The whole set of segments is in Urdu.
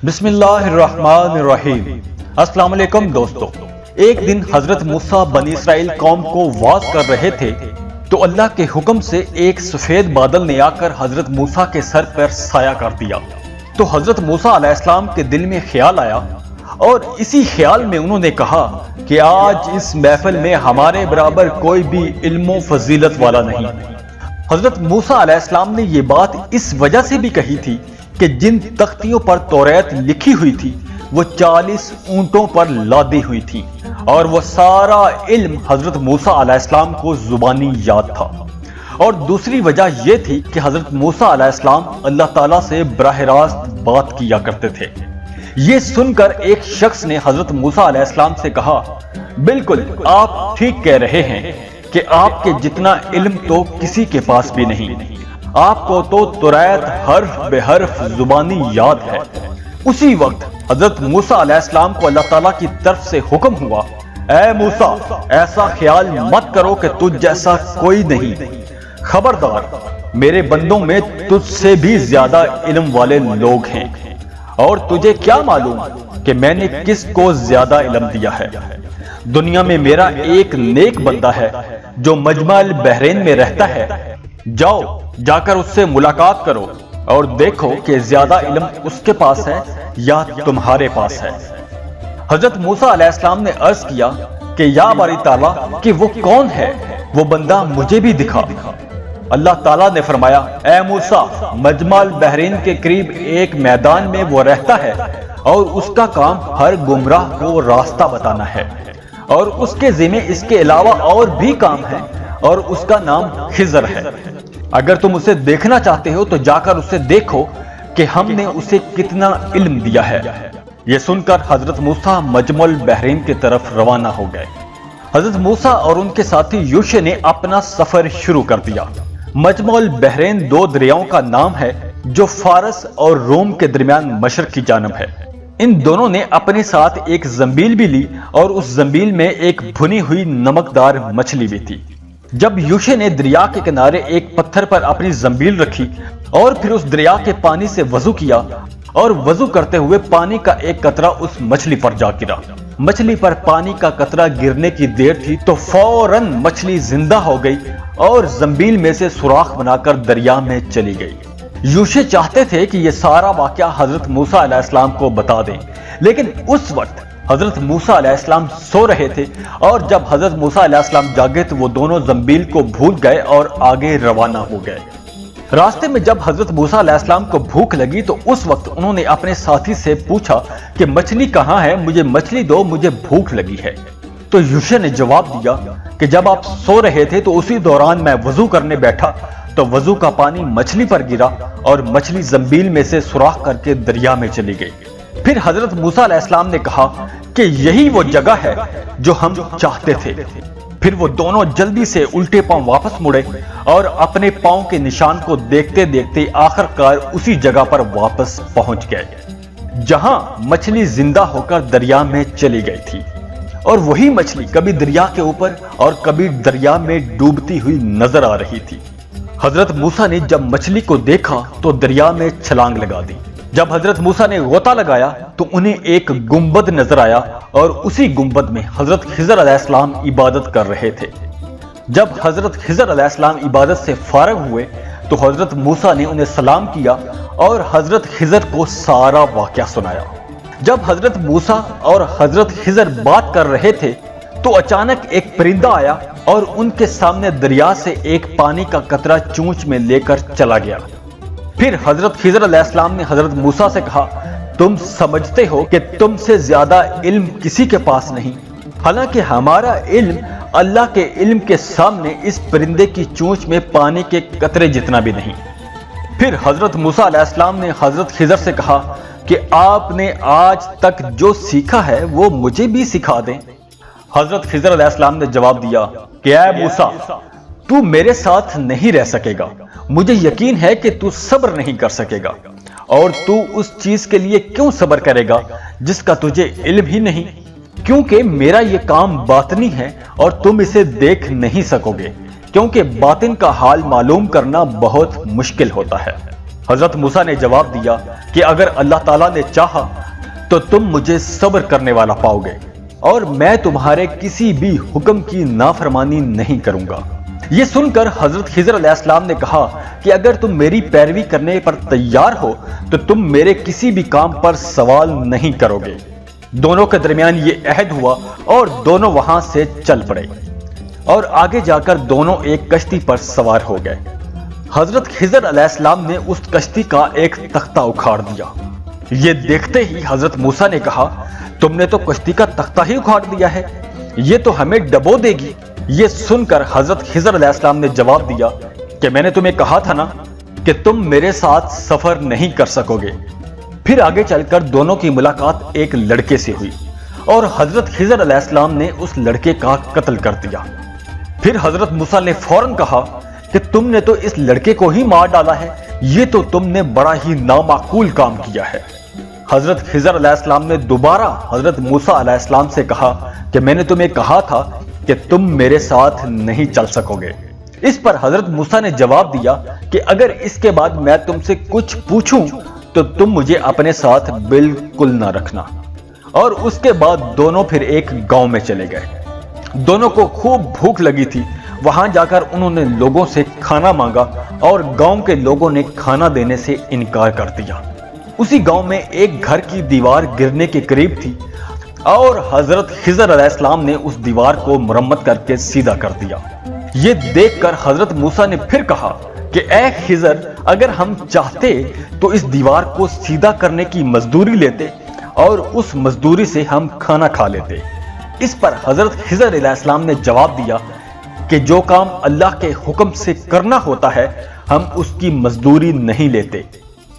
بسم اللہ الرحمن الرحیم۔ السلام علیکم دوستو۔ ایک دن حضرت موسیٰ بنی اسرائیل قوم کو واعظ کر رہے تھے تو اللہ کے حکم سے ایک سفید بادل نے آ کر حضرت موسیٰ کے سر پر سایہ کر دیا۔ تو حضرت موسیٰ علیہ السلام کے دل میں خیال آیا اور اسی خیال میں انہوں نے کہا کہ آج اس محفل میں ہمارے برابر کوئی بھی علم و فضیلت والا نہیں۔ حضرت موسیٰ علیہ السلام نے یہ بات اس وجہ سے بھی کہی تھی کہ جن تختیوں پر توریت لکھی ہوئی تھی وہ 40 اونٹوں پر لادی ہوئی تھی اور وہ سارا علم حضرت موسیٰ علیہ السلام کو زبانی یاد تھا۔ اور دوسری وجہ یہ تھی کہ حضرت موسیٰ علیہ السلام اللہ تعالیٰ سے براہ راست بات کیا کرتے تھے۔ یہ سن کر ایک شخص نے حضرت موسیٰ علیہ السلام سے کہا، بالکل آپ ٹھیک کہہ رہے ہیں کہ آپ کے جتنا علم تو کسی کے پاس بھی نہیں، آپ کو تو توریت حرف بے حرف زبانی یاد ہے۔ اسی وقت حضرت موسیٰ علیہ السلام کو اللہ تعالیٰ کی طرف سے حکم ہوا، اے موسیٰ ایسا خیال مت کرو کہ تجھ جیسا کوئی نہیں، خبردار میرے بندوں میں تجھ سے بھی زیادہ علم والے لوگ ہیں، اور تجھے کیا معلوم کہ میں نے کس کو زیادہ علم دیا ہے۔ دنیا میں میرا ایک نیک بندہ ہے جو مجمع البحرین میں رہتا ہے، جاؤ جا کر اس سے ملاقات کرو اور دیکھو کہ زیادہ علم اس کے پاس ہے یا تمہارے پاس ہے۔ حضرت موسیٰ علیہ السلام نے عرض کیا کہ یا باری تعالیٰ کہ وہ کون ہے، وہ بندہ مجھے بھی دکھا۔ اللہ تعالیٰ نے فرمایا، اے موسیٰ مجمع البحرین کے قریب ایک میدان میں وہ رہتا ہے اور اس کا کام ہر گمراہ کو راستہ بتانا ہے، اور اس کے ذمہ اس کے علاوہ اور بھی کام ہے، اور اس کا نام خضر ہے۔ اگر تم اسے دیکھنا چاہتے ہو تو جا کر اسے دیکھو کہ ہم نے اسے کتنا علم دیا ہے۔ یہ سن کر حضرت موسیٰ مجمع البحرین کی طرف روانہ ہو گئے۔ حضرت موسیٰ اور ان کے ساتھی یوشع نے اپنا سفر شروع کر دیا۔ مجمع البحرین دو دریاؤں کا نام ہے جو فارس اور روم کے درمیان مشرق کی جانب ہے۔ ان دونوں نے اپنے ساتھ ایک زنبیل بھی لی اور اس زنبیل میں ایک بھنی ہوئی نمکدار مچھلی بھی تھی۔ جب یوشع نے دریا کے کنارے ایک پتھر پر اپنی زنبیل رکھی اور پھر اس دریا کے پانی سے وضو کیا اور وضو کرتے ہوئے پانی کا ایک قطرہ اس مچھلی پر جا گرا، مچھلی پر پانی کا قطرہ گرنے کی دیر تھی تو فوراً مچھلی زندہ ہو گئی اور زنبیل میں سے سوراخ بنا کر دریا میں چلی گئی۔ یوشع چاہتے تھے کہ یہ سارا واقعہ حضرت موسیٰ علیہ السلام کو بتا دیں، لیکن اس وقت حضرت موسیٰ علیہ السلام سو رہے تھے، اور جب حضرت موسیٰ علیہ السلام جاگے تو وہ دونوں زنبیل کو بھول گئے اور آگے روانہ ہو گئے۔ راستے میں جب حضرت موسیٰ علیہ السلام کو بھوک لگی تو اس وقت انہوں نے اپنے ساتھی سے پوچھا کہ مچھلی کہاں ہے، مجھے مچھلی دو، مجھے بھوک لگی ہے۔ تو یوشع نے جواب دیا کہ جب آپ سو رہے تھے تو اسی دوران میں وضو کرنے بیٹھا تو وضو کا پانی مچھلی پر گرا اور مچھلی زنبیل میں سے سوراخ کر کے دریا میں چلی گئی۔ پھر حضرت موسیٰ علیہ السلام نے کہا کہ یہی وہ جگہ ہے جو ہم چاہتے تھے۔ پھر وہ دونوں جلدی سے الٹے پاؤں واپس مڑے اور اپنے پاؤں کے نشان کو دیکھتے دیکھتے آخر کار اسی جگہ پر واپس پہنچ گئے جہاں مچھلی زندہ ہو کر دریا میں چلی گئی تھی، اور وہی مچھلی کبھی دریا کے اوپر اور کبھی دریا میں ڈوبتی ہوئی نظر آ رہی تھی۔ حضرت موسیٰ نے جب مچھلی کو دیکھا تو دریا میں چھلانگ لگا دی۔ جب حضرت موسیٰ نے غوطہ لگایا تو انہیں ایک گنبد نظر آیا، اور اسی گنبد میں حضرت خضر علیہ السلام عبادت کر رہے تھے۔ جب حضرت خضر علیہ السلام عبادت سے فارغ ہوئے تو حضرت موسیٰ نے انہیں سلام کیا اور حضرت خضر کو سارا واقعہ سنایا۔ جب حضرت موسیٰ اور حضرت خضر بات کر رہے تھے تو اچانک ایک پرندہ آیا اور ان کے سامنے دریا سے ایک پانی کا قطرہ چونچ میں لے کر چلا گیا۔ پھر حضرت خضر علیہ السلام نے حضرت موسیٰ سے کہا، تم سمجھتے ہو کہ تم سے زیادہ علم کسی کے پاس نہیں، حالانکہ ہمارا علم اللہ کے علم کے سامنے اس پرندے کی چونچ میں پانی کے قطرے جتنا بھی نہیں۔ پھر حضرت موسیٰ علیہ السلام نے حضرت خضر سے کہا کہ آپ نے آج تک جو سیکھا ہے وہ مجھے بھی سکھا دیں۔ حضرت خضر علیہ السلام نے جواب دیا کہ اے موسیٰ تو میرے ساتھ نہیں رہ سکے گا، مجھے یقین ہے کہ تو صبر نہیں کر سکے گا، اور تو اس چیز کے لیے کیوں صبر کرے گا جس کا تجھے علم ہی نہیں، کیونکہ میرا یہ کام باطنی ہے اور تم اسے دیکھ نہیں سکو گے، کیونکہ باطن کا حال معلوم کرنا بہت مشکل ہوتا ہے۔ حضرت موسیٰ نے جواب دیا کہ اگر اللہ تعالیٰ نے چاہا تو تم مجھے صبر کرنے والا پاؤ گے اور میں تمہارے کسی بھی حکم کی نافرمانی نہیں کروں گا۔ یہ سن کر حضرت خضر علیہ السلام نے کہا کہ اگر تم میری پیروی کرنے پر تیار ہو تو تم میرے کسی بھی کام پر سوال نہیں کرو گے۔ دونوں کے درمیان یہ عہد ہوا اور دونوں وہاں سے چل پڑے اور آگے جا کر دونوں ایک کشتی پر سوار ہو گئے۔ حضرت خضر علیہ السلام نے اس کشتی کا ایک تختہ اکھاڑ دیا۔ یہ دیکھتے ہی حضرت موسیٰ نے کہا تم نے تو کشتی کا تختہ ہی اکھاڑ دیا ہے، یہ تو ہمیں ڈبو دے گی۔ یہ سن کر حضرت خضر علیہ السلام نے جواب دیا کہ میں نے تمہیں کہا تھا نا کہ تم میرے ساتھ سفر نہیں کر سکو گے۔ پھر آگے چل کر دونوں کی ملاقات ایک لڑکے سے ہوئی اور حضرت خضر علیہ السلام نے اس لڑکے کا قتل کر دیا۔ پھر حضرت موسیٰ نے فوراً کہا کہ تم نے تو اس لڑکے کو ہی مار ڈالا ہے، یہ تو تم نے بڑا ہی نامعقول کام کیا ہے۔ حضرت خضر علیہ السلام نے دوبارہ حضرت موسیٰ علیہ السلام سے کہا کہ میں نے تمہیں کہا تھا کہ تم میرے ساتھ نہیں چل سکو گے۔ اس پر حضرت موسیٰ نے جواب دیا کہ اگر اس کے بعد میں تم سے کچھ پوچھوں تو تم مجھے اپنے ساتھ بالکل نہ رکھنا۔ اور اس کے بعد دونوں پھر ایک گاؤں میں چلے گئے۔ دونوں کو خوب بھوک لگی تھی۔ وہاں جا کر انہوں نے لوگوں سے کھانا مانگا اور گاؤں کے لوگوں نے کھانا دینے سے انکار کر دیا۔ اسی گاؤں میں ایک گھر کی دیوار گرنے کے قریب تھی اور حضرت خضر علیہ السلام نے اس دیوار کو مرمت کر کے سیدھا کر دیا۔ یہ دیکھ کر حضرت موسیٰ نے پھر کہا کہ اے خضر، اگر ہم چاہتے تو اس دیوار کو سیدھا کرنے کی مزدوری لیتے اور اس مزدوری سے ہم کھانا کھا لیتے۔ اس پر حضرت خضر علیہ السلام نے جواب دیا کہ جو کام اللہ کے حکم سے کرنا ہوتا ہے ہم اس کی مزدوری نہیں لیتے۔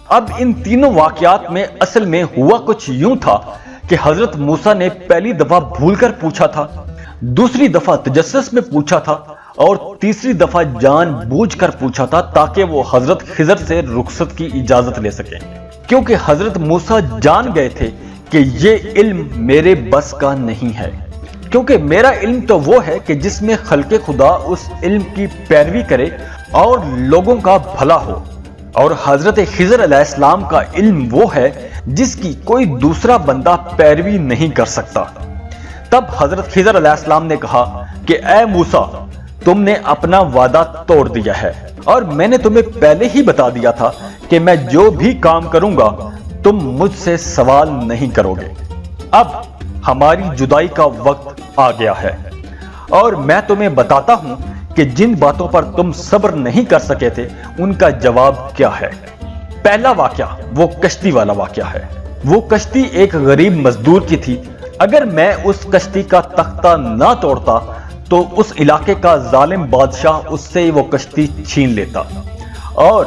اب ان تینوں واقعات میں اصل میں ہوا کچھ یوں تھا کہ حضرت موسیٰ نے پہلی دفعہ بھول کر پوچھا تھا، دوسری دفعہ تجسس میں پوچھا تھا اور تیسری دفعہ جان بوجھ کر پوچھا تھا تاکہ وہ حضرت خضر سے رخصت کی اجازت لے سکیں، کیونکہ حضرت موسیٰ جان گئے تھے کہ یہ علم میرے بس کا نہیں ہے، کیونکہ میرا علم تو وہ ہے کہ جس میں خلق خدا اس علم کی پیروی کرے اور لوگوں کا بھلا ہو، اور حضرت خضر علیہ السلام کا علم وہ ہے جس کی کوئی دوسرا بندہ پیروی نہیں کر سکتا۔ تب حضرت خضر علیہ السلام نے کہا کہ اے موسیٰ، تم نے اپنا وعدہ توڑ دیا ہے اور میں نے تمہیں پہلے ہی بتا دیا تھا کہ میں جو بھی کام کروں گا تم مجھ سے سوال نہیں کرو گے۔ اب ہماری جدائی کا وقت آ گیا ہے اور میں تمہیں بتاتا ہوں کہ جن باتوں پر تم صبر نہیں کر سکے تھے ان کا جواب کیا ہے۔ پہلا واقعہ وہ کشتی والا واقعہ ہے۔ وہ کشتی ایک غریب مزدور کی تھی۔ اگر میں اس کشتی کا تختہ نہ توڑتا تو اس علاقے کا ظالم بادشاہ اس سے وہ کشتی چھین لیتا، اور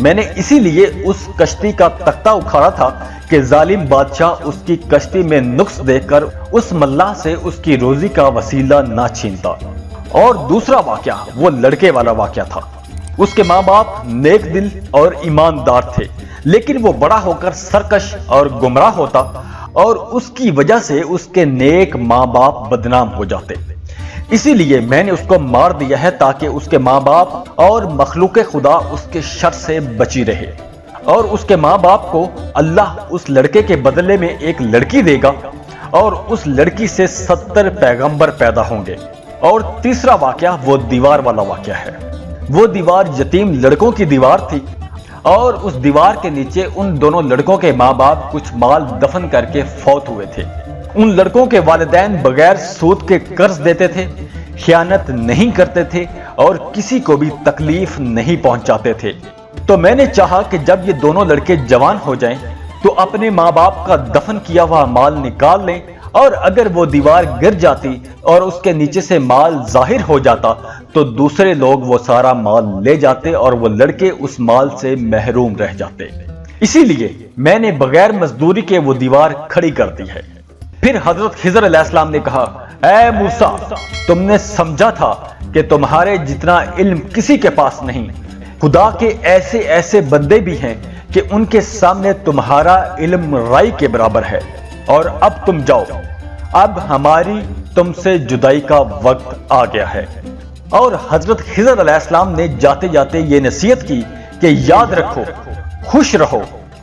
میں نے اسی لیے اس کشتی کا تختہ اکھاڑا تھا کہ ظالم بادشاہ اس کی کشتی میں نقص دے کر اس ملاح سے اس کی روزی کا وسیلہ نہ چھینتا۔ اور دوسرا واقعہ وہ لڑکے والا واقعہ تھا۔ اس کے ماں باپ نیک دل اور ایماندار تھے، لیکن وہ بڑا ہو کر سرکش اور گمراہ ہوتا اور اس کی وجہ سے اس کے نیک ماں باپ بدنام ہو جاتے۔ اسی لیے میں نے اس کو مار دیا ہے تاکہ اس کے ماں باپ اور مخلوق خدا اس کے شر سے بچی رہے، اور اس کے ماں باپ کو اللہ اس لڑکے کے بدلے میں ایک لڑکی دے گا اور اس لڑکی سے 70 پیغمبر پیدا ہوں گے۔ اور تیسرا واقعہ وہ دیوار والا واقعہ ہے۔ وہ دیوار یتیم لڑکوں کی دیوار تھی اور اس دیوار کے نیچے ان دونوں لڑکوں کے ماں باپ کچھ مال دفن کر کے فوت ہوئے تھے۔ ان لڑکوں کے والدین بغیر سود کے قرض دیتے تھے، خیانت نہیں کرتے تھے اور کسی کو بھی تکلیف نہیں پہنچاتے تھے۔ تو میں نے چاہا کہ جب یہ دونوں لڑکے جوان ہو جائیں تو اپنے ماں باپ کا دفن کیا ہوا مال نکال لیں، اور اگر وہ دیوار گر جاتی اور اس کے نیچے سے مال ظاہر ہو جاتا تو دوسرے لوگ وہ سارا مال لے جاتے اور وہ لڑکے اس مال سے محروم رہ جاتے۔ اسی لیے میں نے بغیر مزدوری کے وہ دیوار کھڑی کر دی ہے۔ پھر حضرت خضر علیہ السلام نے کہا، اے موسیٰ، تم نے سمجھا تھا کہ تمہارے جتنا علم کسی کے پاس نہیں۔ خدا کے ایسے ایسے بندے بھی ہیں کہ ان کے سامنے تمہارا علم رائی کے برابر ہے، اور اب تم جاؤ، اب ہماری تم سے جدائی کا وقت آ گیا ہے۔ اور حضرت خضر علیہ السلام نے جاتے جاتے یہ نصیحت کی کہ یاد رکھو خوش رہو،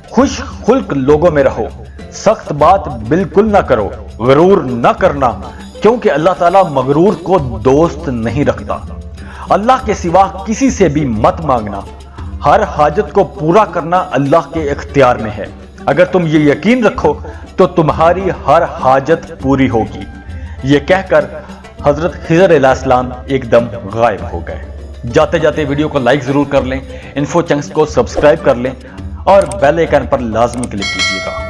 خوش خلق لوگوں میں رہو، سخت بات بالکل نہ کرو، غرور نہ کرنا، کیونکہ اللہ تعالیٰ مغرور کو دوست نہیں رکھتا۔ اللہ کے سوا کسی سے بھی مت مانگنا، ہر حاجت کو پورا کرنا اللہ کے اختیار میں ہے۔ اگر تم یہ یقین رکھو تو تمہاری ہر حاجت پوری ہوگی۔ یہ کہہ کر حضرت خضر علیہ السلام ایک دم غائب ہو گئے۔ جاتے جاتے ویڈیو کو لائک ضرور کر لیں، انفو چنکس کو سبسکرائب کر لیں اور بیل آئیکن پر لازمی کلک کیجیے گا۔